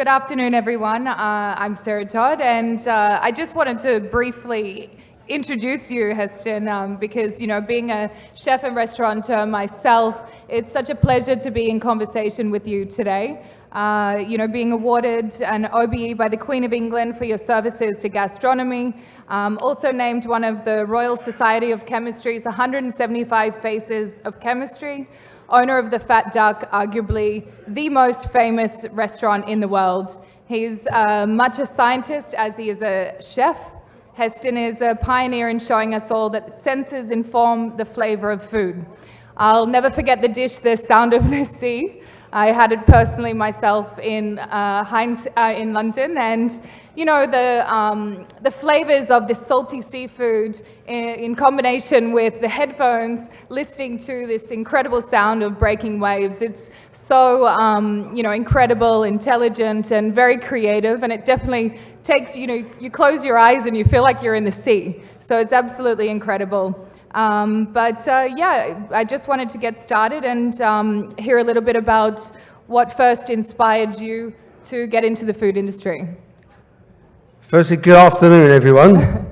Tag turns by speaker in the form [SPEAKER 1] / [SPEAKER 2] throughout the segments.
[SPEAKER 1] Good afternoon, everyone. I'm Sarah Todd, and I just wanted to briefly introduce you, Heston, because, being a chef and restaurateur myself, it's such a pleasure to be in conversation with you today. Being awarded an OBE by the Queen of England for your services to gastronomy, also named one of the Royal Society of Chemistry's 175 Faces of Chemistry, owner of the Fat Duck, arguably the most famous restaurant in the world. He's much a scientist as he is a chef. Heston is a pioneer in showing us all that senses inform the flavor of food. I'll never forget the dish, The Sound of the Sea. I had it personally myself in London, and the flavors of this salty seafood in combination with the headphones listening to this incredible sound of breaking waves. It's so incredible, intelligent, and very creative, and it definitely takes you close your eyes and you feel like you're in the sea. So it's absolutely incredible. I just wanted to get started and hear a little bit about what first inspired you to get into the food industry.
[SPEAKER 2] Firstly, good afternoon, everyone.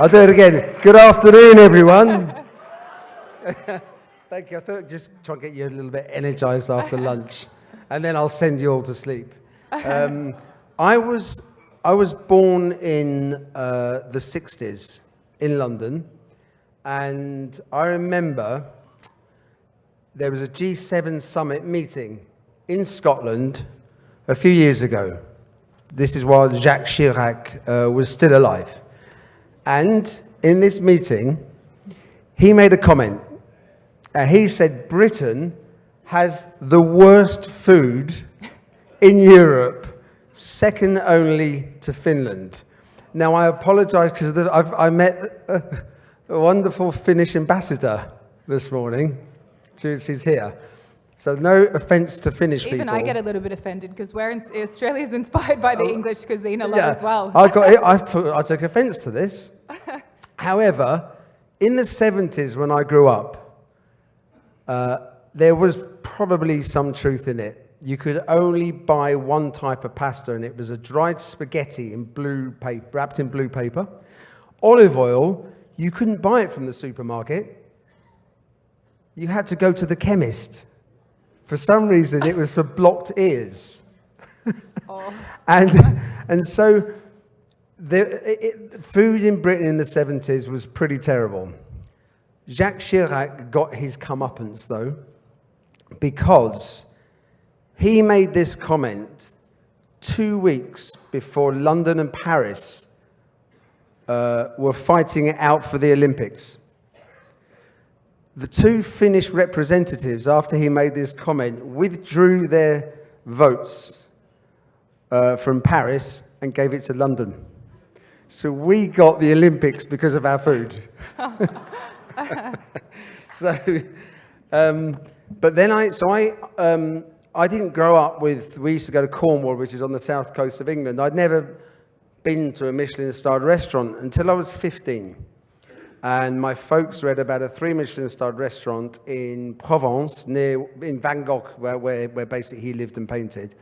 [SPEAKER 2] I'll do it again. Good afternoon, everyone. Thank you. I thought I'd just try and get you a little bit energized after lunch, and then I'll send you all to sleep. I was born in the 60s in London, and I remember there was a G7 summit meeting in Scotland a few years ago. This is while Jacques Chirac was still alive. And in this meeting, he made a comment, and he said Britain has the worst food in Europe, second only to Finland. Now, I apologize because I met a wonderful Finnish ambassador this morning. She's here. So no offense to Finnish people.
[SPEAKER 1] Even I get a little bit offended because Australia's inspired by the English cuisine a lot as well.
[SPEAKER 2] I took offense to this. However, in the 70s when I grew up, there was probably some truth in it. You could only buy one type of pasta, and it was a dried spaghetti in blue paper, wrapped in blue paper. Olive oil, you couldn't buy it from the supermarket. You had to go to the chemist. For some reason, it was for blocked ears.
[SPEAKER 1] Oh.
[SPEAKER 2] And so food in Britain in the 70s was pretty terrible. Jacques Chirac got his comeuppance, though, because he made this comment 2 weeks before London and Paris were fighting it out for the Olympics. The two Finnish representatives, after he made this comment, withdrew their votes from Paris and gave it to London. So we got the Olympics because of our food. I didn't grow up we used to go to Cornwall, which is on the south coast of England. I'd never been to a Michelin-starred restaurant until I was 15. And my folks read about a 3 Michelin-starred restaurant in Provence, in Van Gogh, where basically he lived and painted.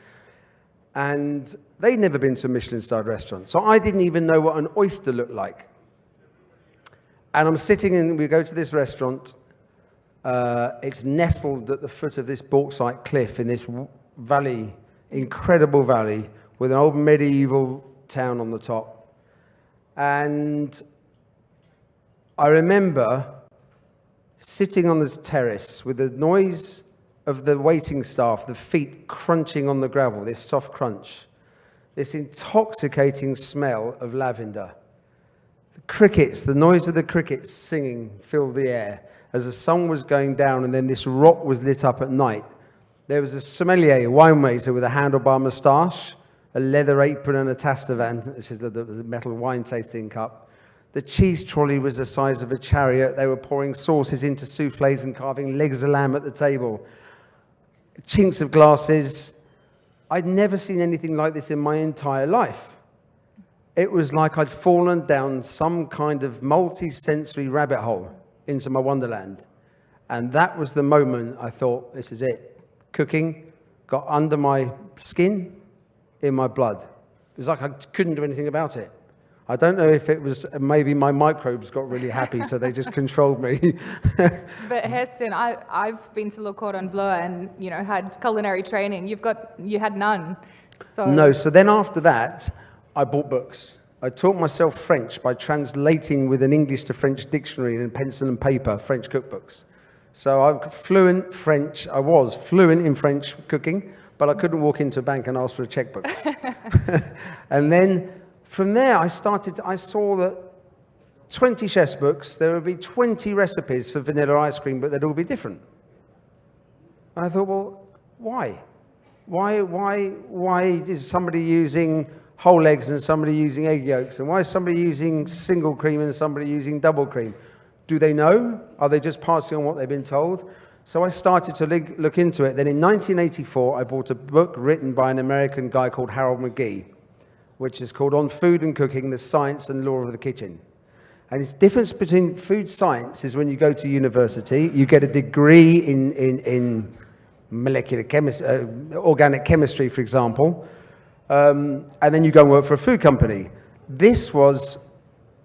[SPEAKER 2] And they'd never been to a Michelin-starred restaurant. So I didn't even know what an oyster looked like. And I'm sitting we go to this restaurant. It's nestled at the foot of this bauxite cliff in this valley, incredible valley, with an old medieval town on the top. And I remember sitting on this terrace with the noise of the waiting staff, the feet crunching on the gravel, this soft crunch, this intoxicating smell of lavender. The crickets, the noise of the crickets singing filled the air as the sun was going down, and then this rock was lit up at night. There was a sommelier, a winemaker with a handlebar moustache, a leather apron and a tastavan, which is the metal wine tasting cup. The cheese trolley was the size of a chariot. They were pouring sauces into soufflés and carving legs of lamb at the table. Chinks of glasses. I'd never seen anything like this in my entire life. It was like I'd fallen down some kind of multi-sensory rabbit hole into my wonderland. And that was the moment I thought, this is it. cooking got under my skin, in my blood. It was like I couldn't do anything about it. I don't know if it was maybe my microbes got really happy, so they just controlled me.
[SPEAKER 1] But Heston, I've been to Le Cordon Bleu and, you know, had culinary training. You had none. So
[SPEAKER 2] No, so then after that, I bought books. I taught myself French by translating with an English to French dictionary and pencil and paper French cookbooks. So I'm fluent French. I was fluent in French cooking, but I couldn't walk into a bank and ask for a checkbook. And then from there, I saw that 20 chef's books, there would be 20 recipes for vanilla ice cream, but they'd all be different. And I thought, well, why? Why is somebody using whole eggs and somebody using egg yolks? And why is somebody using single cream and somebody using double cream? Do they know? Are they just passing on what they've been told? So I started to look into it. Then in 1984, I bought a book written by an American guy called Harold McGee, which is called On Food and Cooking, the Science and Law of the Kitchen. And its difference between food science is when you go to university, you get a degree in molecular chemistry, organic chemistry, for example, and then you go and work for a food company. This was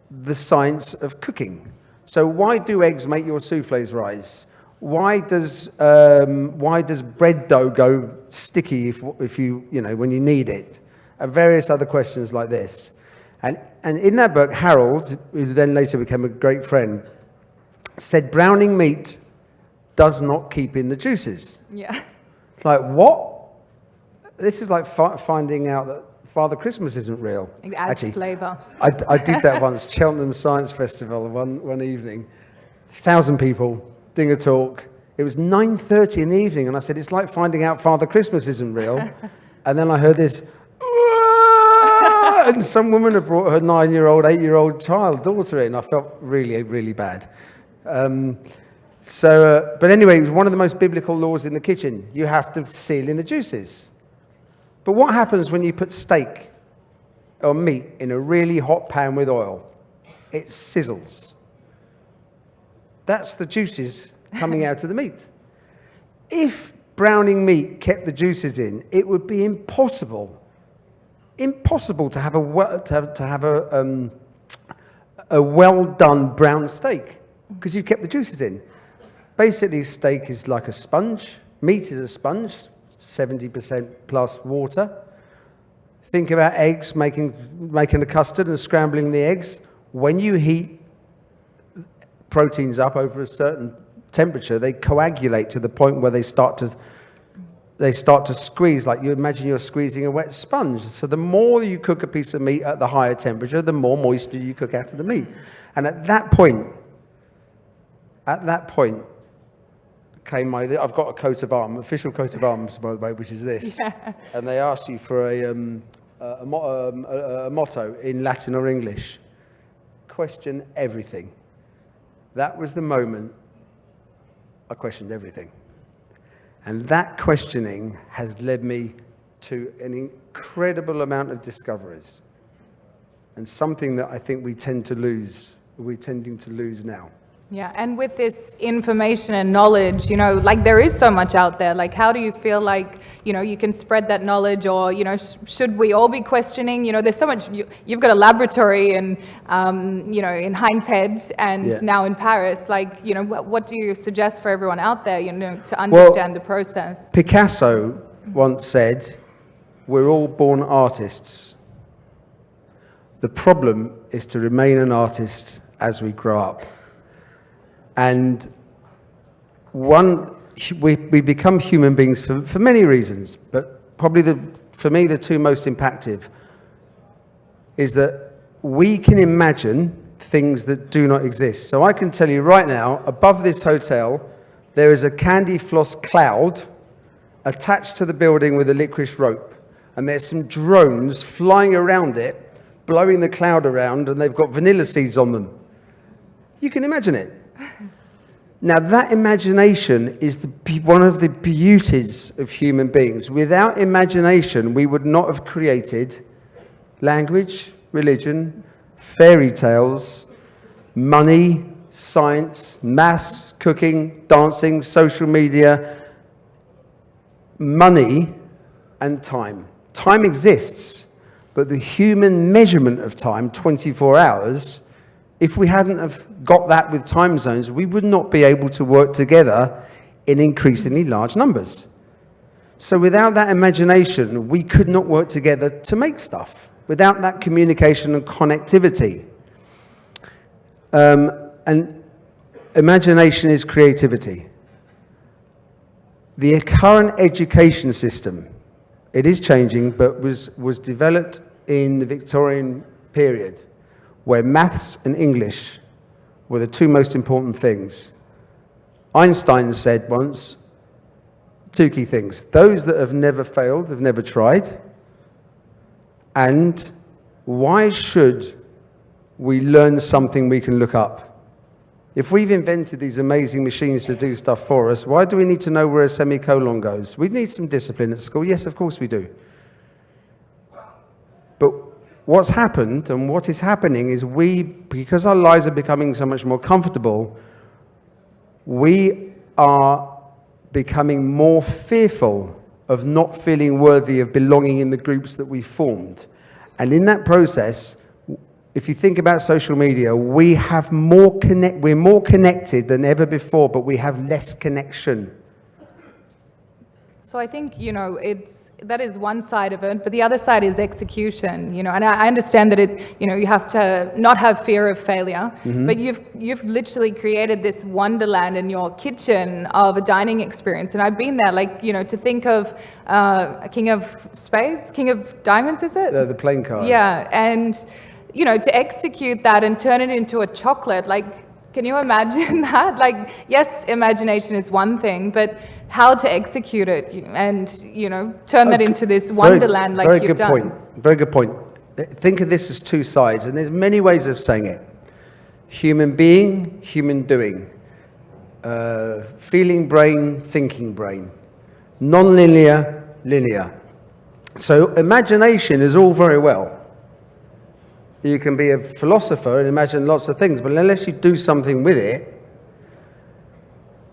[SPEAKER 2] the science of cooking. So why do eggs make your soufflés rise? Why does bread dough go sticky if you when you need it? And various other questions like this. And in that book, Harold, who then later became a great friend, said browning meat does not keep in the juices.
[SPEAKER 1] Yeah.
[SPEAKER 2] Like, what? This is like finding out that Father Christmas isn't real.
[SPEAKER 1] It adds flavour.
[SPEAKER 2] I did that once, Cheltenham Science Festival, one evening. 1,000 people doing a talk. It was 9:30 in the evening, and I said, it's like finding out Father Christmas isn't real. And then I heard this, and some woman had brought her 9-year-old, 8-year-old daughter in. I felt really, really bad. But anyway, it was one of the most biblical laws in the kitchen. You have to seal in the juices. But what happens when you put steak or meat in a really hot pan with oil? It sizzles. That's the juices coming out of the meat. If browning meat kept the juices in, it would be impossible to have a well done brown steak, because you kept the juices in. Basically, steak is like a sponge. Meat is a sponge, 70% plus water. Think about eggs, making a custard and scrambling the eggs. When you heat proteins up over a certain temperature, they coagulate to the point where they start to squeeze, like you imagine you're squeezing a wet sponge. So the more you cook a piece of meat at the higher temperature, the more moisture you cook out of the meat. And at that point came I've got a coat of arms, official coat of arms, by the way, which is this. Yeah. And they ask you for a motto in Latin or English. Question everything. That was the moment I questioned everything. And that questioning has led me to an incredible amount of discoveries, and something that I think we're tending to lose now.
[SPEAKER 1] Yeah, and with this information and knowledge, like there is so much out there. Like, how do you feel like, you can spread that knowledge, or, should we all be questioning? There's so much, you've got a laboratory in Hind's Head and now in Paris. Like, what do you suggest for everyone out there, to understand the process?
[SPEAKER 2] Picasso once said, we're all born artists. The problem is to remain an artist as we grow up. And we become human beings for many reasons, but probably for me the two most impactful is that we can imagine things that do not exist. So I can tell you right now, above this hotel, there is a candy floss cloud attached to the building with a licorice rope, and there's some drones flying around it, blowing the cloud around, and they've got vanilla seeds on them. You can imagine it. Now, that imagination is one of the beauties of human beings. Without imagination, we would not have created language, religion, fairy tales, money, science, maths, cooking, dancing, social media. money and time. Time exists, but the human measurement of time, 24 hours, if we hadn't have got that with time zones, we would not be able to work together in increasingly large numbers. So without that imagination, we could not work together to make stuff. Without that communication and connectivity. And imagination is creativity. The current education system, it is changing, but was developed in the Victorian period, where maths and English were the two most important things. Einstein said once, two key things: those that have never failed have never tried, and why should we learn something we can look up? If we've invented these amazing machines to do stuff for us, why do we need to know where a semicolon goes? We need some discipline at school. Yes, of course we do. But what's happened and what is happening is because our lives are becoming so much more comfortable, we are becoming more fearful of not feeling worthy of belonging in the groups that we formed. And in that process, if you think about social media, we're more connected than ever before, but we have less connection.
[SPEAKER 1] So I think, that is one side of it, but the other side is execution, and I understand that you have to not have fear of failure, but you've literally created this wonderland in your kitchen of a dining experience. And I've been there, to think of King of Spades, King of Diamonds, is it?
[SPEAKER 2] The playing card.
[SPEAKER 1] Yeah, and, to execute that and turn it into a chocolate, can you imagine that? Yes, imagination is one thing, but how to execute it and, turn that into this wonderland you've done.
[SPEAKER 2] Very good point. Think of this as two sides, and there's many ways of saying it. Human being, human doing. Feeling brain, thinking brain. Non-linear, linear. So imagination is all very well. You can be a philosopher and imagine lots of things, but unless you do something with it.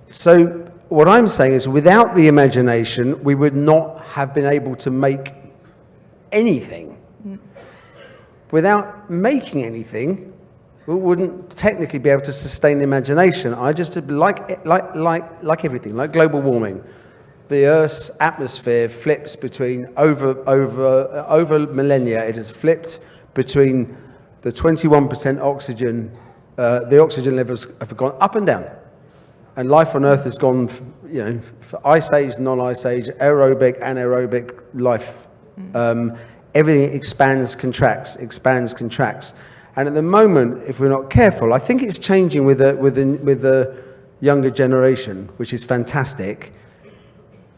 [SPEAKER 2] So what I'm saying is, without the imagination, we would not have been able to make anything. Without making anything, we wouldn't technically be able to sustain imagination. I just like everything, like global warming. The Earth's atmosphere flips between over millennia. It has flipped between the 21% oxygen. The oxygen levels have gone up and down. And life on Earth has gone, for ice age, non-ice age, aerobic, anaerobic life. Everything expands, contracts. And at the moment, if we're not careful, I think it's changing with the younger generation, which is fantastic,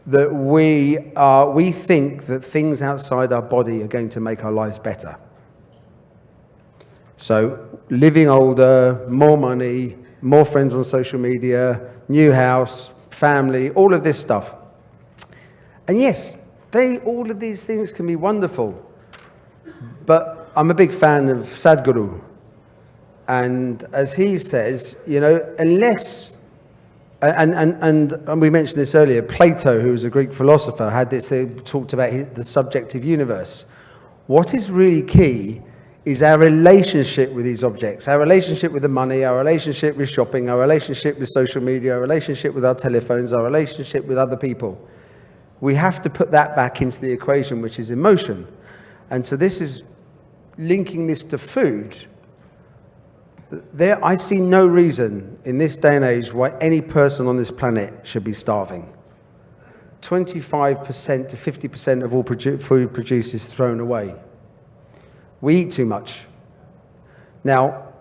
[SPEAKER 2] that we think that things outside our body are going to make our lives better. So living older, more money, more friends on social media, new house, family, all of this stuff. And yes, all of these things can be wonderful. But I'm a big fan of Sadhguru. And as he says, unless, and we mentioned this earlier, Plato, who was a Greek philosopher, had this, talked about the subjective universe. What is really key is our relationship with these objects, our relationship with the money, our relationship with shopping, our relationship with social media, our relationship with our telephones, our relationship with other people. We have to put that back into the equation, which is emotion. And so this is linking this to food. I see no reason in this day and age why any person on this planet should be starving. 25% to 50% of all food produced is thrown away. We eat too much. Now,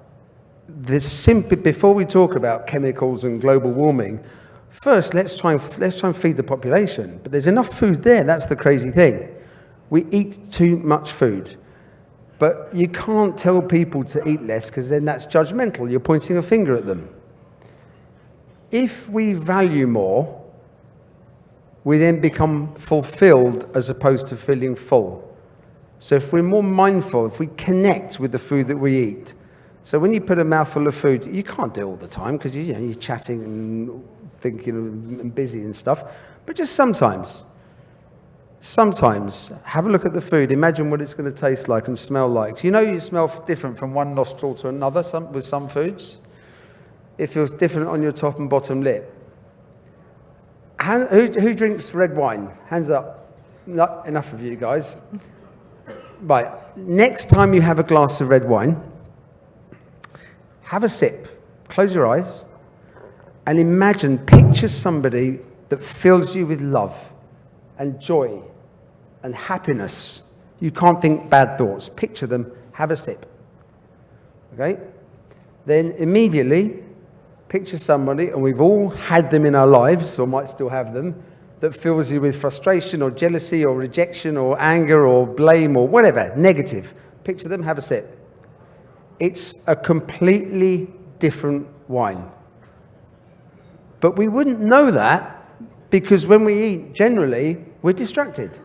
[SPEAKER 2] before we talk about chemicals and global warming, first let's try and feed the population. But there's enough food there. That's the crazy thing. We eat too much food. But you can't tell people to eat less, because then that's judgmental. You're pointing a finger at them. If we value more, we then become fulfilled as opposed to feeling full. So if we're more mindful, if we connect with the food that we eat. So when you put a mouthful of food, you can't do it all the time, because you're chatting and thinking and busy and stuff. But just sometimes, Sometimes, have a look at the food. Imagine what it's going to taste like and smell like. You know you smell different from one nostril to another with some foods? It feels different on your top and bottom lip. Who drinks red wine? Hands up. Not enough of you guys. Right. Next time you have a glass of red wine, have a sip. Close your eyes. And imagine, picture somebody that fills you with love and joy and happiness. You can't think bad thoughts. Picture them, have a sip. Okay? Then immediately, picture somebody, and we've all had them in our lives, or might still have them, that fills you with frustration or jealousy or rejection or anger or blame or whatever, negative. Picture them, have a sip. It's a completely different wine. But we wouldn't know that because when we eat, generally, we're distracted.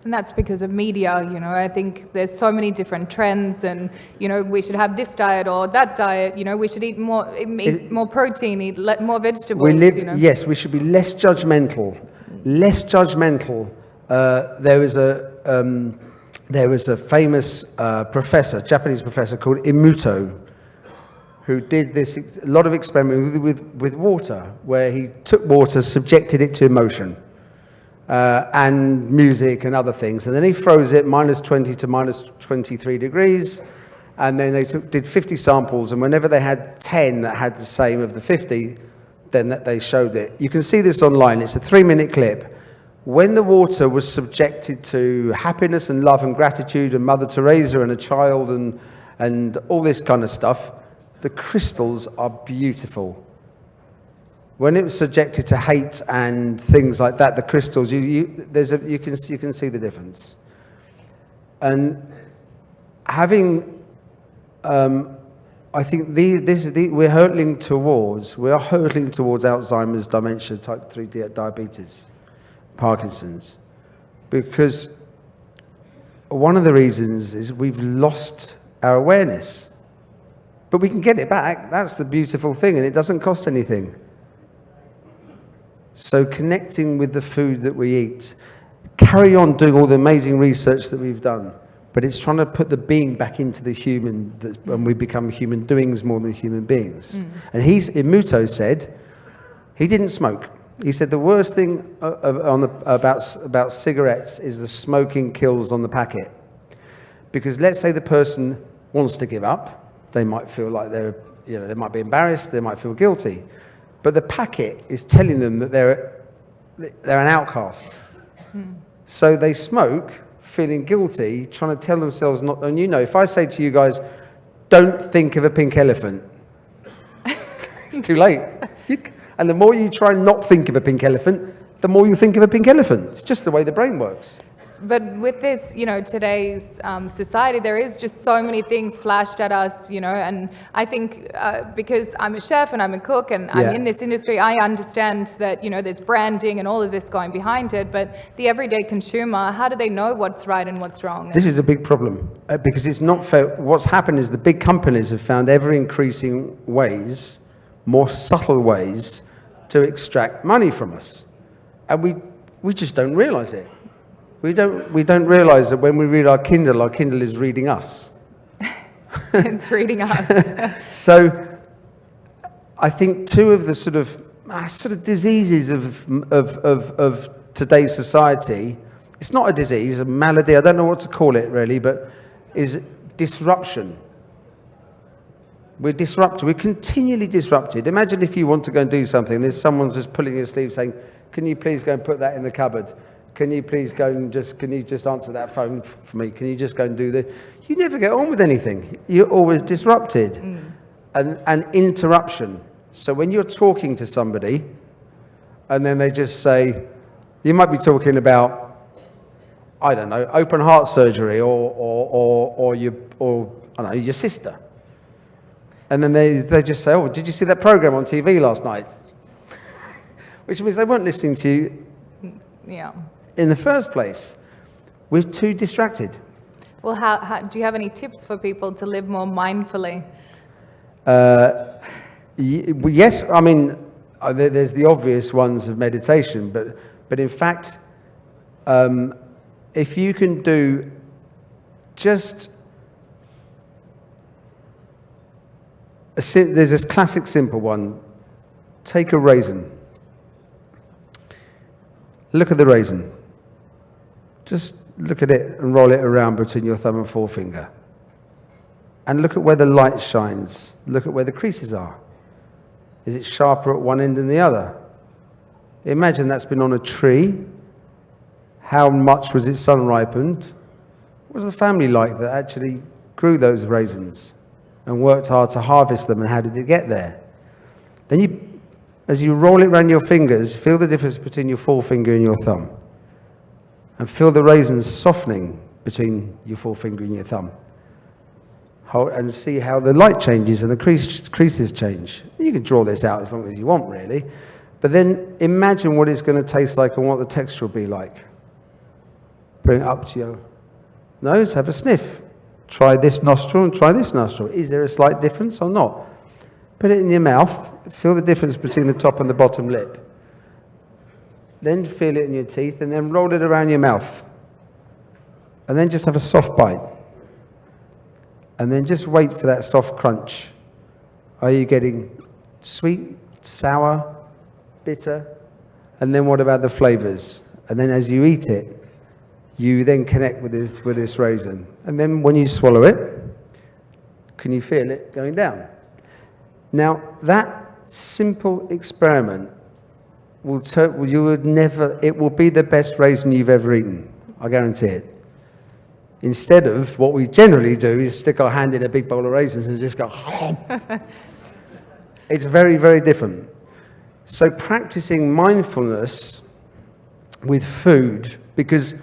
[SPEAKER 1] And that's because of media, you know. I think there's so many different trends and, you know, we should have this diet or that diet, you know, we should eat more protein, eat more vegetables. You know?
[SPEAKER 2] Yes, we should be less judgmental. Less judgmental. There was a famous professor, Japanese professor called Emoto, who did a lot of experiments with water, where he took water, subjected it to emotion. And music and other things. And then he froze it -20 to -23 degrees. And then they did 50 samples. And whenever they had 10 that had the same of the 50, then they showed it. You can see this online. It's a 3-minute clip. When the water was subjected to happiness and love and gratitude and Mother Teresa and a child and all this kind of stuff, the crystals are beautiful. When it was subjected to hate and things like that, the crystals, you can see the difference. And having, I think we are hurtling towards Alzheimer's, dementia, type 3 diabetes, Parkinson's, because one of the reasons is we've lost our awareness. But we can get it back. That's the beautiful thing, and it doesn't cost anything. So connecting with the food that we eat, carry on doing all the amazing research that we've done, but it's trying to put the being back into the human, when we become human doings more than human beings. And Emoto said, he didn't smoke. He said the worst thing about cigarettes is the smoking kills on the packet. Because let's say the person wants to give up, they might feel like they might be embarrassed, they might feel guilty. But the packet is telling them that they're an outcast. So they smoke, feeling guilty, trying to tell themselves not. And you know, if I say to you guys, don't think of a pink elephant, it's too late. And the more you try and not think of a pink elephant, the more you think of a pink elephant. It's just the way the brain works.
[SPEAKER 1] But with this, you know, today's society, there is just so many things flashed at us, you know, and I think because I'm a chef and I'm a cook and I'm in this industry, I understand that, you know, there's branding and all of this going behind it, but the everyday consumer, how do they know what's right and what's wrong?
[SPEAKER 2] This is a big problem because it's not fair. What's happened is the big companies have found ever increasing ways, more subtle ways, to extract money from us. And we just don't realize it. We don't realize that when we read our Kindle is reading us.
[SPEAKER 1] It's reading us.
[SPEAKER 2] So I think two of the sort of diseases of today's society, it's not a disease, a malady, I don't know what to call it really, but is disruption. We're disrupted, we're continually disrupted. Imagine if you want to go and do something, there's someone just pulling your sleeve saying, can you please go and put that in the cupboard? Can you please go and can you just answer that phone for me? Can you just go and do this? You never get on with anything. You're always disrupted. And interruption. So when you're talking to somebody and then they just say, you might be talking about, I don't know, open heart surgery or I don't know, your sister. And then they just say, oh, did you see that program on TV last night? Which means they weren't listening to you.
[SPEAKER 1] Yeah.
[SPEAKER 2] In the first place. We're too distracted.
[SPEAKER 1] Well, how do you have any tips for people to live more mindfully?
[SPEAKER 2] Yes, I mean, there's the obvious ones of meditation, but in fact, if you can do just there's this classic simple one. Take a raisin. Look at the raisin. Just look at it and roll it around between your thumb and forefinger. And look at where the light shines. Look at where the creases are. Is it sharper at one end than the other? Imagine that's been on a tree. How much was it sun ripened? What was the family like that actually grew those raisins and worked hard to harvest them, and how did it get there? Then as you roll it around your fingers, feel the difference between your forefinger and your thumb. And feel the raisins softening between your forefinger and your thumb. And see how the light changes and the creases change. You can draw this out as long as you want, really. But then imagine what it's going to taste like and what the texture will be like. Bring it up to your nose, have a sniff. Try this nostril and try this nostril. Is there a slight difference or not? Put it in your mouth. Feel the difference between the top and the bottom lip. Then feel it in your teeth and then roll it around your mouth. And then just have a soft bite. And then just wait for that soft crunch. Are you getting sweet, sour, bitter? And then what about the flavors? And then as you eat it, you then connect with this raisin. And then when you swallow it, can you feel it going down? Now, that simple experiment it will be the best raisin you've ever eaten. I guarantee it. Instead of what we generally do is stick our hand in a big bowl of raisins and just go, it's very, very different. So practicing mindfulness with food, because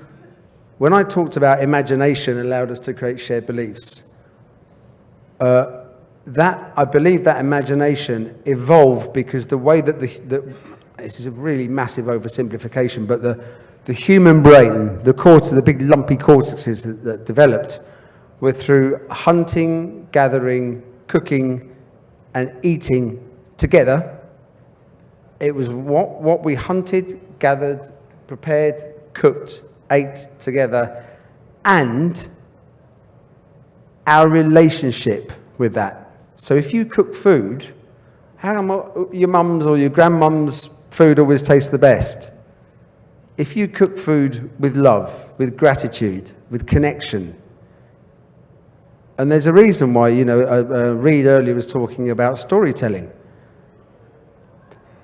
[SPEAKER 2] when I talked about imagination allowed us to create shared beliefs, I believe that imagination evolved because the way that this is a really massive oversimplification, but the human brain, the big lumpy cortexes that developed were through hunting, gathering, cooking, and eating together. It was what we hunted, gathered, prepared, cooked, ate together, and our relationship with that. So if you cook food, how come your mum's or your grandmum's food always tastes the best? If you cook food with love, with gratitude, with connection, and there's a reason why, Reed earlier was talking about storytelling.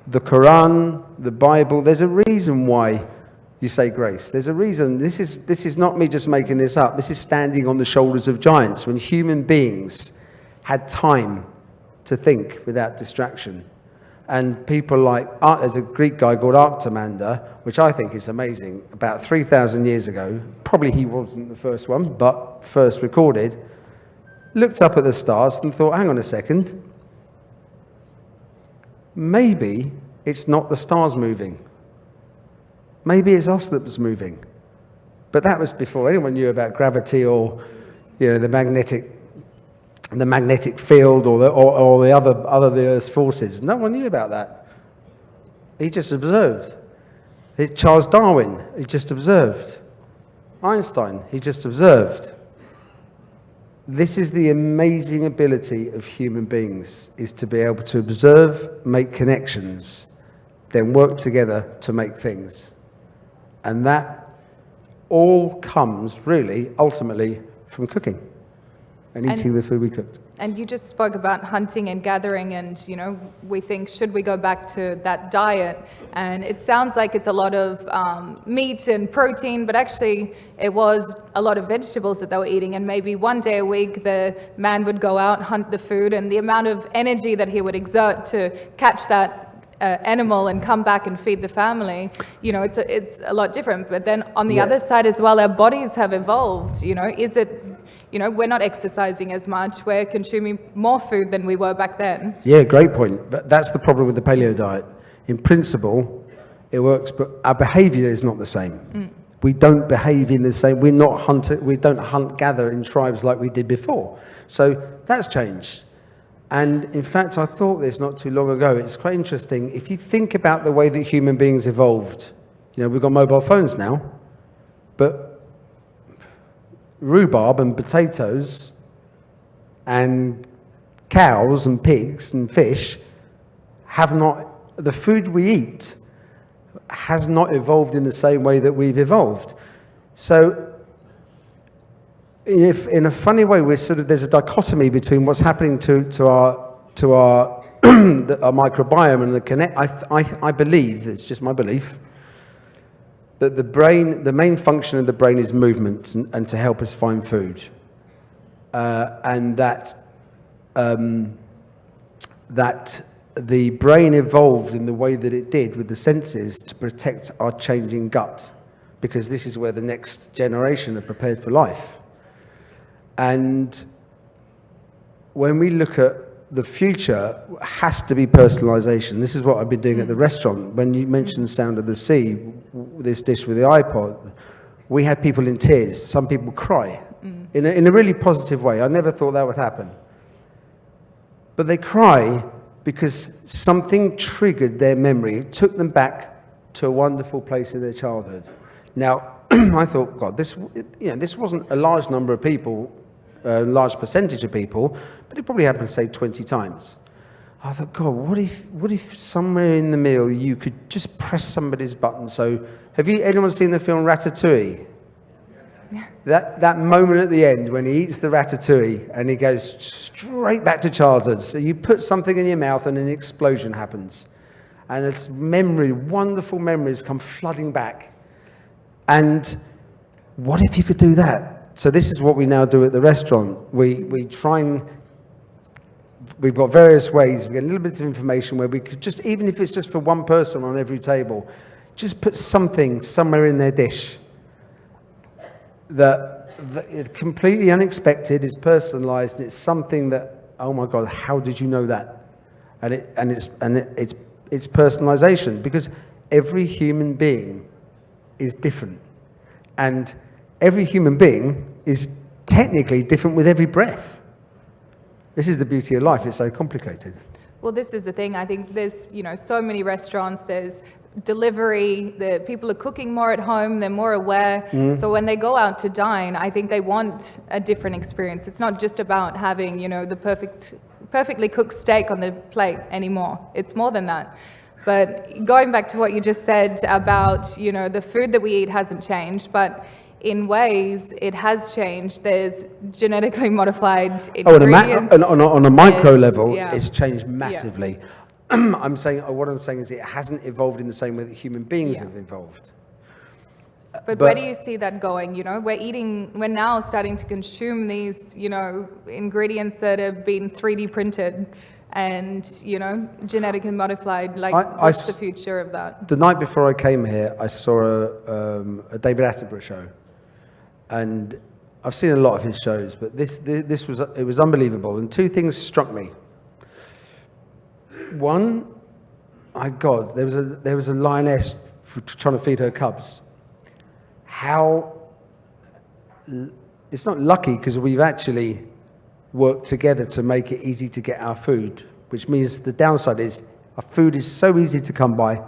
[SPEAKER 2] The Quran, the Bible, there's a reason why you say grace. There's a reason. This is not me just making this up. This is standing on the shoulders of giants when human beings had time to think without distraction. And people like, there's a Greek guy called Archimedes, which I think is amazing, about 3,000 years ago, probably he wasn't the first one, but first recorded, looked up at the stars and thought, hang on a second, maybe it's not the stars moving. Maybe it's us that was moving. But that was before anyone knew about gravity or, the magnetic field or the other the Earth's forces. No one knew about that. He just observed. Charles Darwin, he just observed. Einstein, he just observed. This is the amazing ability of human beings, is to be able to observe, make connections, then work together to make things. And that all comes really, ultimately, from cooking and eating the food we cooked.
[SPEAKER 1] And you just spoke about hunting and gathering, and we think, should we go back to that diet? And it sounds like it's a lot of meat and protein, but actually it was a lot of vegetables that they were eating. And maybe one day a week the man would go out, hunt the food, and the amount of energy that he would exert to catch that animal and come back and feed the family, it's a lot different. But then on the other side as well, our bodies have evolved. Is it, we're not exercising as much, we're consuming more food than we were back then. Yeah,
[SPEAKER 2] great point. But that's the problem with the paleo diet. In principle, it works, but our behavior is not the same. We don't behave in the same, we don't hunt, gather in tribes like we did before. So that's changed. And in fact, I thought this not too long ago. It's quite interesting. If you think about the way that human beings evolved, we've got mobile phones now. But rhubarb and potatoes and cows and pigs and fish have not, the food we eat has not evolved in the same way that we've evolved. So if, in a funny way, there's a dichotomy between what's happening to our our microbiome and the connect. I believe, it's just my belief, that the main function of the brain is movement and to help us find food, and that the brain evolved in the way that it did with the senses to protect our changing gut, because this is where the next generation are prepared for life. And when we look at the future, has to be personalization. This is what I've been doing at the restaurant. When you mentioned Sound of the Sea, this dish with the iPod, we had people in tears. Some people cry in a really positive way. I never thought that would happen. But they cry because something triggered their memory. It took them back to a wonderful place in their childhood. Now, I thought, God, this wasn't a large number of people, a large percentage of people, but it probably happened, say, 20 times. I thought, God, what if somewhere in the meal you could just press somebody's button? So, anyone seen the film Ratatouille? That moment at the end when he eats the ratatouille and he goes straight back to childhood. So you put something in your mouth and an explosion happens. And it's wonderful memories come flooding back. And what if you could do that? So this is what we now do at the restaurant. We try and, we've got various ways, we get a little bit of information where we could just, even if it's just for one person on every table, just put something somewhere in their dish that it's completely unexpected, it's personalized, it's something that, oh my God, how did you know that? And it's personalization, because every human being is different. And every human being is technically different with every breath. This is the beauty of life, it's so complicated.
[SPEAKER 1] Well, this is the thing. I think there's, so many restaurants, there's delivery, the people are cooking more at home, they're more aware. So when they go out to dine, I think they want a different experience. It's not just about having, the perfectly cooked steak on the plate anymore. It's more than that. But going back to what you just said about, the food that we eat hasn't changed, but in ways it has changed. There's genetically modified ingredients.
[SPEAKER 2] On a micro level, it's changed massively. What I'm saying is it hasn't evolved in the same way that human beings have evolved.
[SPEAKER 1] But where do you see that going? We're now starting to consume these, ingredients that have been 3D printed and, genetically modified. What's the future of that?
[SPEAKER 2] The night before I came here, I saw a David Attenborough show. And I've seen a lot of his shows, but it was unbelievable. And two things struck me. One, my God, there was a lioness trying to feed her cubs. It's not lucky, because we've actually worked together to make it easy to get our food, which means the downside is our food is so easy to come by,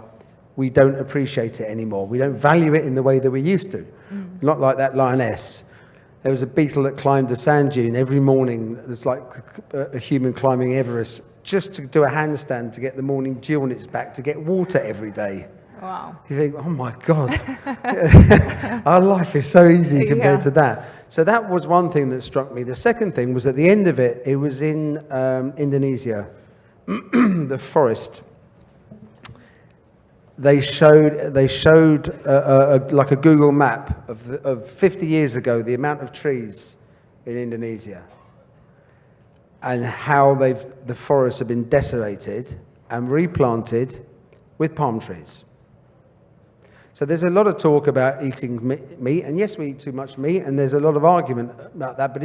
[SPEAKER 2] we don't appreciate it anymore. We don't value it in the way that we used to. Not like that lioness. There was a beetle that climbed a sand dune every morning. It's like a human climbing Everest, just to do a handstand to get the morning dew on its back, to get water every day.
[SPEAKER 1] Wow.
[SPEAKER 2] You think, oh my God, our life is so easy compared to that. So that was one thing that struck me. The second thing was at the end of it, it was in Indonesia, the forest. They showed like a Google map of 50 years ago, the amount of trees in Indonesia and how the forests have been desolated and replanted with palm trees. So there's a lot of talk about eating meat, and yes, we eat too much meat, and there's a lot of argument about that, but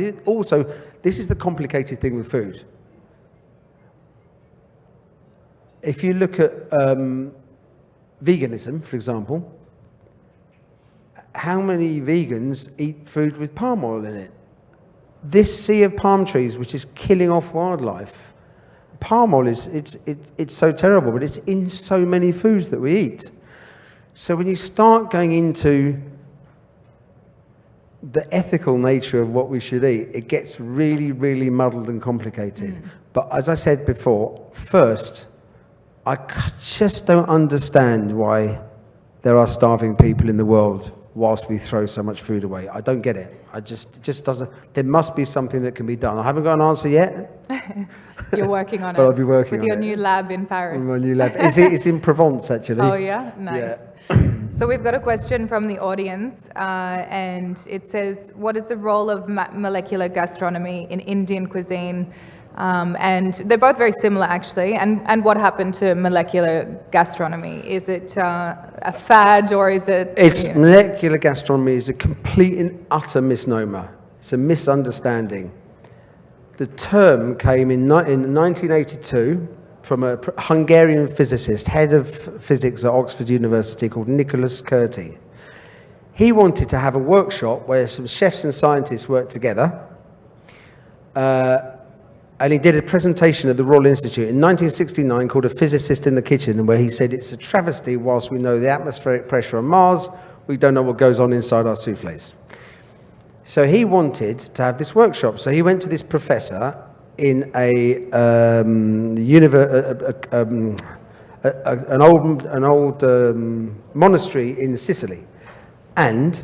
[SPEAKER 2] this is the complicated thing with food. If you look at veganism, for example, how many vegans eat food with palm oil in it? This sea of palm trees, which is killing off wildlife, palm oil it's so terrible, but it's in so many foods that we eat. So when you start going into the ethical nature of what we should eat, it gets really, really muddled and complicated. But as I said before, first, I just don't understand why there are starving people in the world whilst we throw so much food away. I don't get it. It just doesn't. There must be something that can be done. I haven't got an answer yet.
[SPEAKER 1] You're working on it.
[SPEAKER 2] But I'll be working
[SPEAKER 1] with
[SPEAKER 2] on
[SPEAKER 1] your new lab in Paris.
[SPEAKER 2] My new lab. It's in Provence, actually.
[SPEAKER 1] Oh, yeah? Nice.
[SPEAKER 2] Yeah.
[SPEAKER 1] So we've got a question from the audience, and it says, what is the role of molecular gastronomy in Indian cuisine? And they're both very similar, actually. And what happened to molecular gastronomy? Is it a fad, or is it...
[SPEAKER 2] Molecular gastronomy is a complete and utter misnomer. It's a misunderstanding. The term came in 1982 from a Hungarian physicist, head of physics at Oxford University, called Nicholas Curti. He wanted to have a workshop where some chefs and scientists worked together, and he did a presentation at the Royal Institute in 1969 called A Physicist in the Kitchen, where he said it's a travesty, whilst we know the atmospheric pressure on Mars, we don't know what goes on inside our soufflés. So he wanted to have this workshop. So he went to this professor in an old monastery in Sicily, and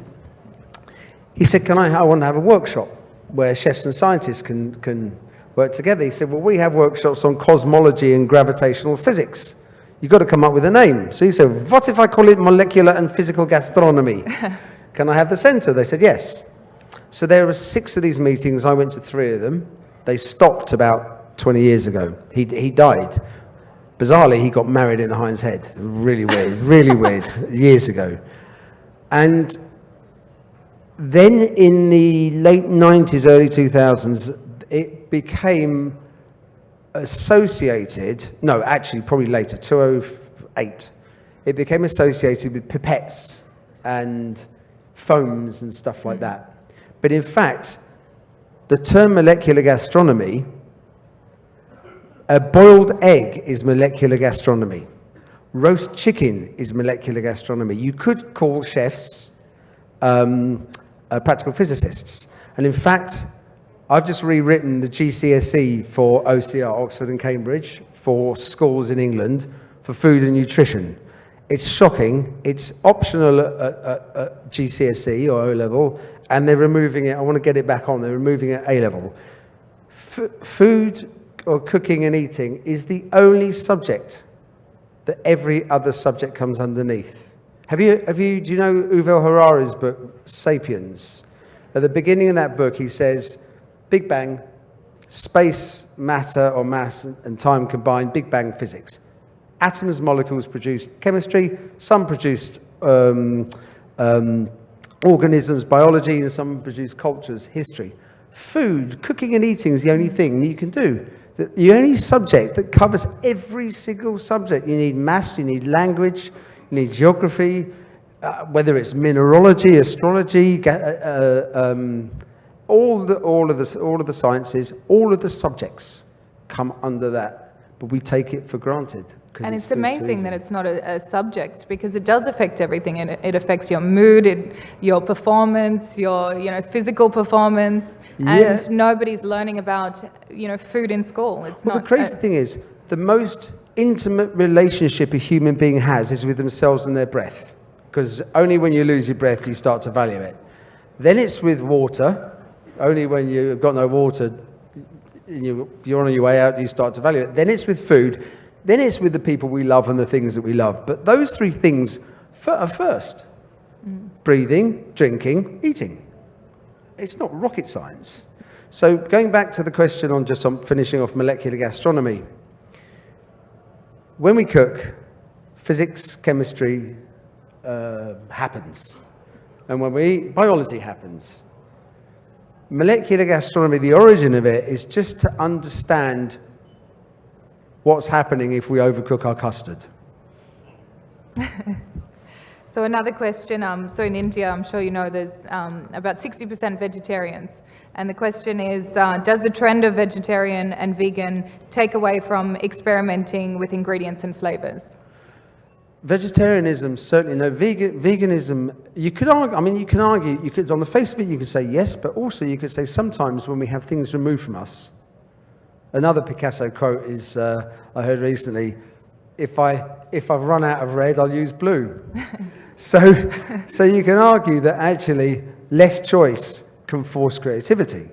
[SPEAKER 2] he said, I want to have a workshop where chefs and scientists can work together. He said, well, we have workshops on cosmology and gravitational physics. You've got to come up with a name. So he said, what if I call it molecular and physical gastronomy? Can I have the center? They said, yes. So there were 6 of these meetings. I went to 3 of them. They stopped about 20 years ago. He died. Bizarrely, he got married in the Hind's Head. Really weird, years ago. And then in the late 90s, early 2000s, it became associated, no, actually probably later, 2008, it became associated with pipettes and foams and stuff like that. But in fact, the term molecular gastronomy, a boiled egg is molecular gastronomy. Roast chicken is molecular gastronomy. You could call chefs practical physicists. And in fact, I've just rewritten the GCSE for OCR, Oxford and Cambridge, for schools in England, for food and nutrition. It's shocking. It's optional at GCSE or O-level, and they're removing it. I want to get it back on. They're removing it at A-level. Food or cooking and eating is the only subject that every other subject comes underneath. Do you know Yuval Harari's book, Sapiens? At the beginning of that book, he says, Big Bang, space, matter, or mass and time combined, Big Bang physics. Atoms, molecules produced chemistry, some produced organisms, biology, and some produced cultures, history. Food, cooking and eating is the only thing you can do. The only subject that covers every single subject. You need maths, you need language, you need geography, whether it's mineralogy, astrology, all of the sciences, all of the subjects come under that, but we take it for granted.
[SPEAKER 1] And it's amazing that it's not a subject, because it does affect everything. It affects your mood, your performance, your physical performance, and nobody's learning about food in school.
[SPEAKER 2] The crazy thing is, the most intimate relationship a human being has is with themselves and their breath, because only when you lose your breath do you start to value it. Then it's with water. Only when you've got no water, you're on your way out, you start to value it. Then it's with food. Then it's with the people we love and the things that we love. But those 3 things are first. Breathing, drinking, eating. It's not rocket science. So going back to the question on finishing off molecular gastronomy. When we cook, physics, chemistry happens. And when we eat, biology happens. Molecular gastronomy, the origin of it is just to understand what's happening if we overcook our custard.
[SPEAKER 1] So another question, so in India, I'm sure you know, there's about 60% vegetarians. And the question is, does the trend of vegetarian and vegan take away from experimenting with ingredients and flavors?
[SPEAKER 2] Vegetarianism, certainly no. Veganism, you could argue, on the face of it, you could say yes, but also you could say sometimes when we have things removed from us. Another Picasso quote is, I heard recently, if I've run out of red, I'll use blue. So you can argue that actually less choice can force creativity.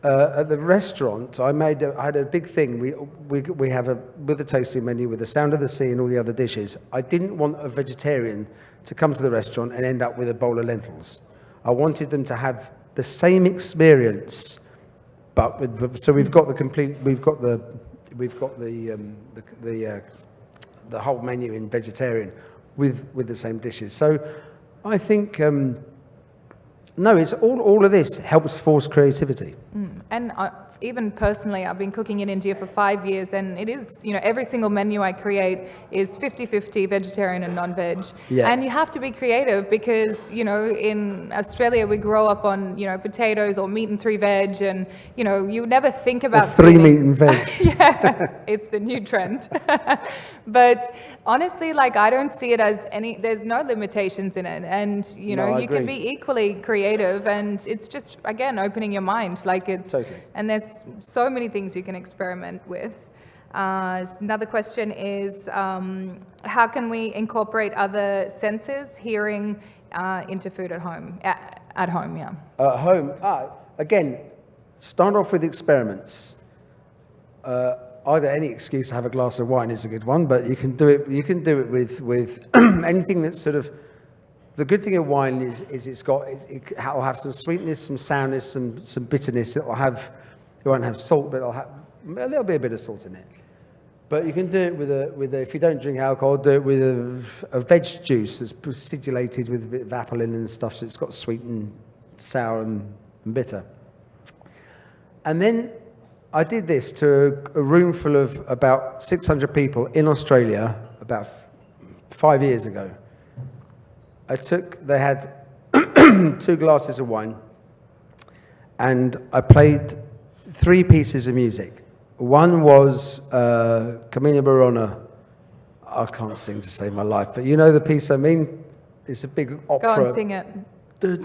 [SPEAKER 2] At the restaurant, I had a big thing. We have with the tasting menu, with the sound of the sea and all the other dishes. I didn't want a vegetarian to come to the restaurant and end up with a bowl of lentils. I wanted them to have the same experience, but we've got the whole menu in vegetarian with the same dishes. So I think. No, it's all of this helps force creativity.
[SPEAKER 1] And even personally, I've been cooking in India for 5 years, and it is, every single menu I create is 50-50 vegetarian and non-veg.
[SPEAKER 2] Yeah.
[SPEAKER 1] And you have to be creative because, in Australia, we grow up on, potatoes or meat and 3 veg, and, you never think about
[SPEAKER 2] 3 meat and veg.
[SPEAKER 1] Yeah, it's the new trend. But honestly, I don't see it as there's no limitations in it. And,
[SPEAKER 2] No,
[SPEAKER 1] you can be equally creative, and it's just, again, opening your mind.
[SPEAKER 2] Totally.
[SPEAKER 1] And there's so many things you can experiment with. Another question is, how can we incorporate other senses, hearing, into food at home? At home, yeah.
[SPEAKER 2] At home, again, start off with experiments. Either any excuse to have a glass of wine is a good one, but you can do it. You can do it with anything that's sort of. The good thing of wine is it'll have some sweetness, some sourness, some bitterness. It won't have salt, but there'll be a bit of salt in it. But you can do it with if you don't drink alcohol, do it with a veg juice that's acidulated with a bit of apple in and stuff, so it's got sweet and sour and bitter. And then I did this to a room full of about 600 people in Australia about 5 years ago. They had 2 glasses of wine, and I played 3 pieces of music. One was Camina Barona. I can't sing to save my life, but you know the piece I mean? It's a big opera.
[SPEAKER 1] Go and sing it.
[SPEAKER 2] It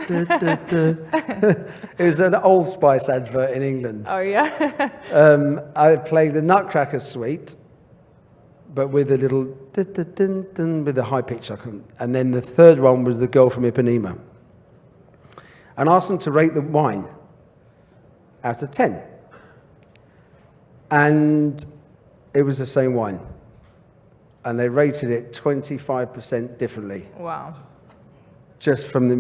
[SPEAKER 2] was an Old Spice advert in England.
[SPEAKER 1] Oh, yeah?
[SPEAKER 2] I played the Nutcracker Suite, but with a little with a high pitch. And then the third one was the Girl from Ipanema. And asked them to rate the wine out of 10. And it was the same wine. And they rated it 25% differently.
[SPEAKER 1] Wow.
[SPEAKER 2] Just from the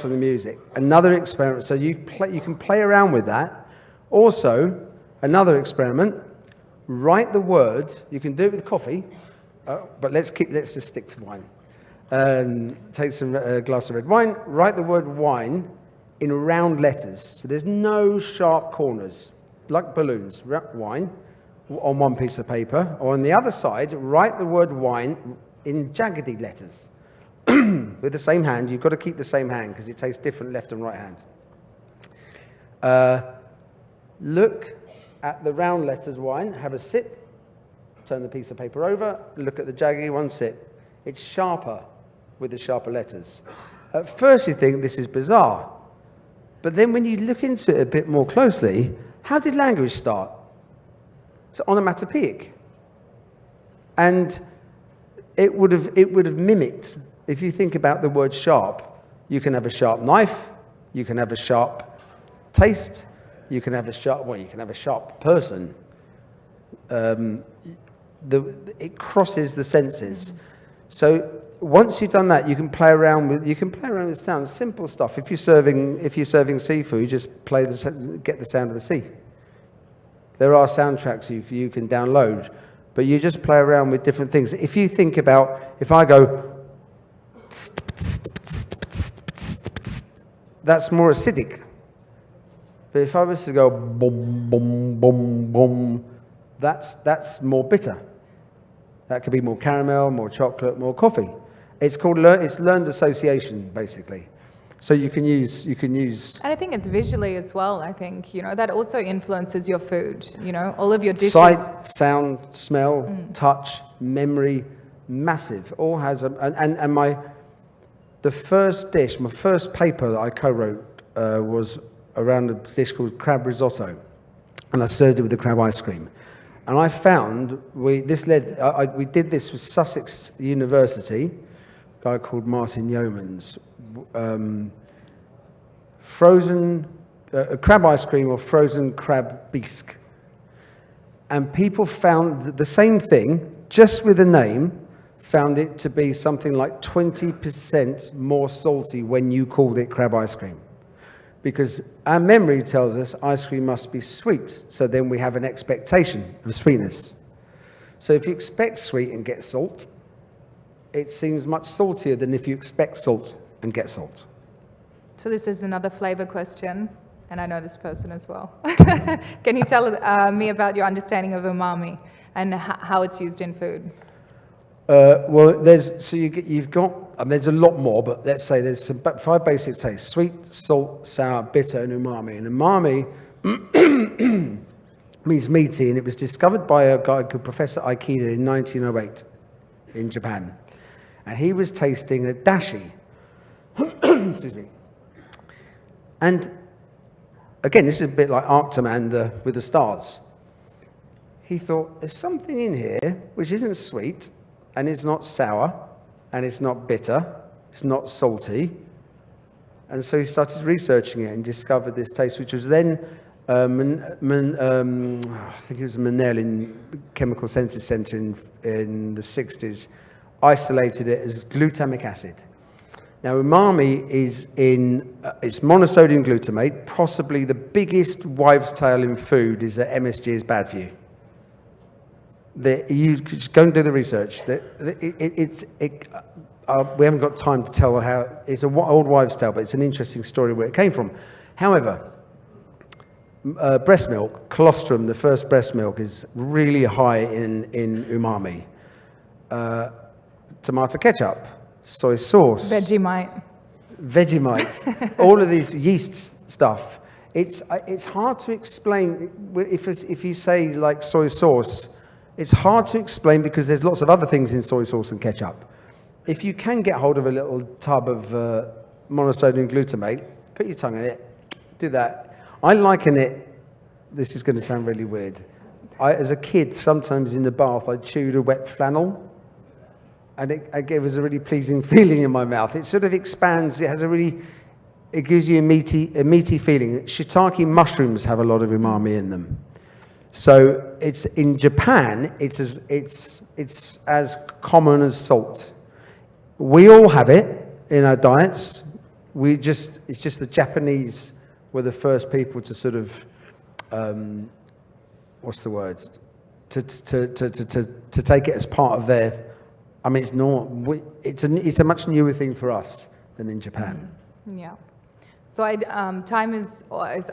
[SPEAKER 2] music. Another experiment. So you can play around with that. Also, another experiment. Write the word. You can do it with coffee, but let's just stick to wine. Take a glass of red wine. Write the word wine in round letters. So there's no sharp corners, like balloons. Wine on one piece of paper, or on the other side, write the word wine in jaggedy letters. With the same hand. You've got to keep the same hand because it tastes different left and right hand. Look at the round letters wine, have a sip, turn the piece of paper over, look at the jaggedy one, sip. It's sharper with the sharper letters. At first you think this is bizarre, but then when you look into it a bit more closely, how did language start? It's onomatopoeic. And it would have mimicked, if you think about the word sharp, you can have a sharp knife, you can have a sharp taste, you can have a sharp person. It crosses the senses. So once you've done that, you can play around with sounds, simple stuff. If you're serving seafood, you just get the sound of the sea. There are soundtracks you can download, but you just play around with different things. If you think about, if I go, that's more acidic. But if I was to go boom, boom, boom, boom, that's more bitter. That could be more caramel, more chocolate, more coffee. It's learned association, basically. So you can use.
[SPEAKER 1] And I think it's visually as well. I think that also influences your food. All of your dishes.
[SPEAKER 2] Sight, sound, smell, touch, memory. massive. All has the first dish, my first paper that I co-wrote was around a dish called crab risotto, and I served it with the crab ice cream. And I found we did this with Sussex University, a guy called Martin Yeomans, frozen crab ice cream or frozen crab bisque. And people found the same thing, just with the name, found it to be something like 20% more salty when you called it crab ice cream. Because our memory tells us ice cream must be sweet, so then we have an expectation of sweetness. So if you expect sweet and get salt, it seems much saltier than if you expect salt and get salt.
[SPEAKER 1] So this is another flavor question, and I know this person as well. Can you tell me about your understanding of umami and how it's used in food?
[SPEAKER 2] Well, there's a lot more, but let's say there's 5 basic tastes: sweet, salt, sour, bitter, and umami. And umami means meaty, and it was discovered by a guy called Professor Aikida in 1908 in Japan. And he was tasting a dashi. Excuse me. And again, this is a bit like Arcturman with the stars. He thought, there's something in here which isn't sweet, and it's not sour, and it's not bitter, it's not salty. And so he started researching it and discovered this taste, which was then, I think it was Manel in Chemical Senses Center in the 60s, isolated it as glutamic acid. Now, umami is it's monosodium glutamate. Possibly the biggest wives' tale in food is that MSG is bad for you. You just go and do the research. We haven't got time to tell how, it's an old wives' tale, but it's an interesting story where it came from. However, breast milk, colostrum, the first breast milk, is really high in umami. Tomato ketchup, soy sauce.
[SPEAKER 1] Vegemite,
[SPEAKER 2] all of these yeast stuff. It's hard to explain. If you say like soy sauce, it's hard to explain because there's lots of other things in soy sauce and ketchup. If you can get hold of a little tub of monosodium glutamate, put your tongue in it, do that. I liken it, this is going to sound really weird. As a kid, sometimes in the bath, I chewed a wet flannel, and it gave us a really pleasing feeling in my mouth. It sort of expands, it gives you a meaty feeling. Shiitake mushrooms have a lot of umami in them. So it's in Japan, it's as common as salt. We all have it in our diets. It's just the Japanese were the first people to sort of, what's the word? To take it as part of their. I mean, it's a much newer thing for us than in Japan.
[SPEAKER 1] Yeah. So time is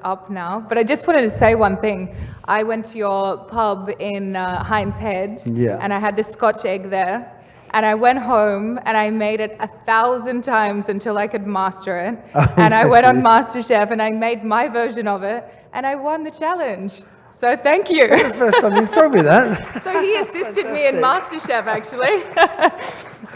[SPEAKER 1] up now, but I just wanted to say one thing. I went to your pub in Hind's Head, and I had this Scotch egg there, and I went home and I made it 1,000 times until I could master it. And I went on MasterChef and I made my version of it, and I won the challenge. So thank you.
[SPEAKER 2] That's the first time you've told me that.
[SPEAKER 1] So he assisted me in MasterChef, actually.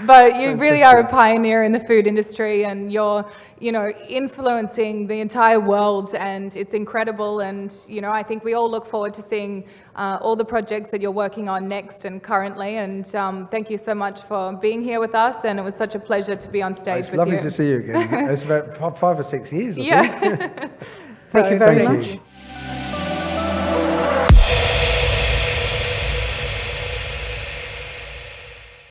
[SPEAKER 1] But you really are a pioneer in the food industry, and you're, influencing the entire world, and it's incredible. And, I think we all look forward to seeing all the projects that you're working on next and currently. And thank you so much for being here with us, and it was such a pleasure to be on stage with you.
[SPEAKER 2] It's lovely to see you again. It's about 5 or 6 years, I think.
[SPEAKER 1] Yeah.
[SPEAKER 3] Thank you very much.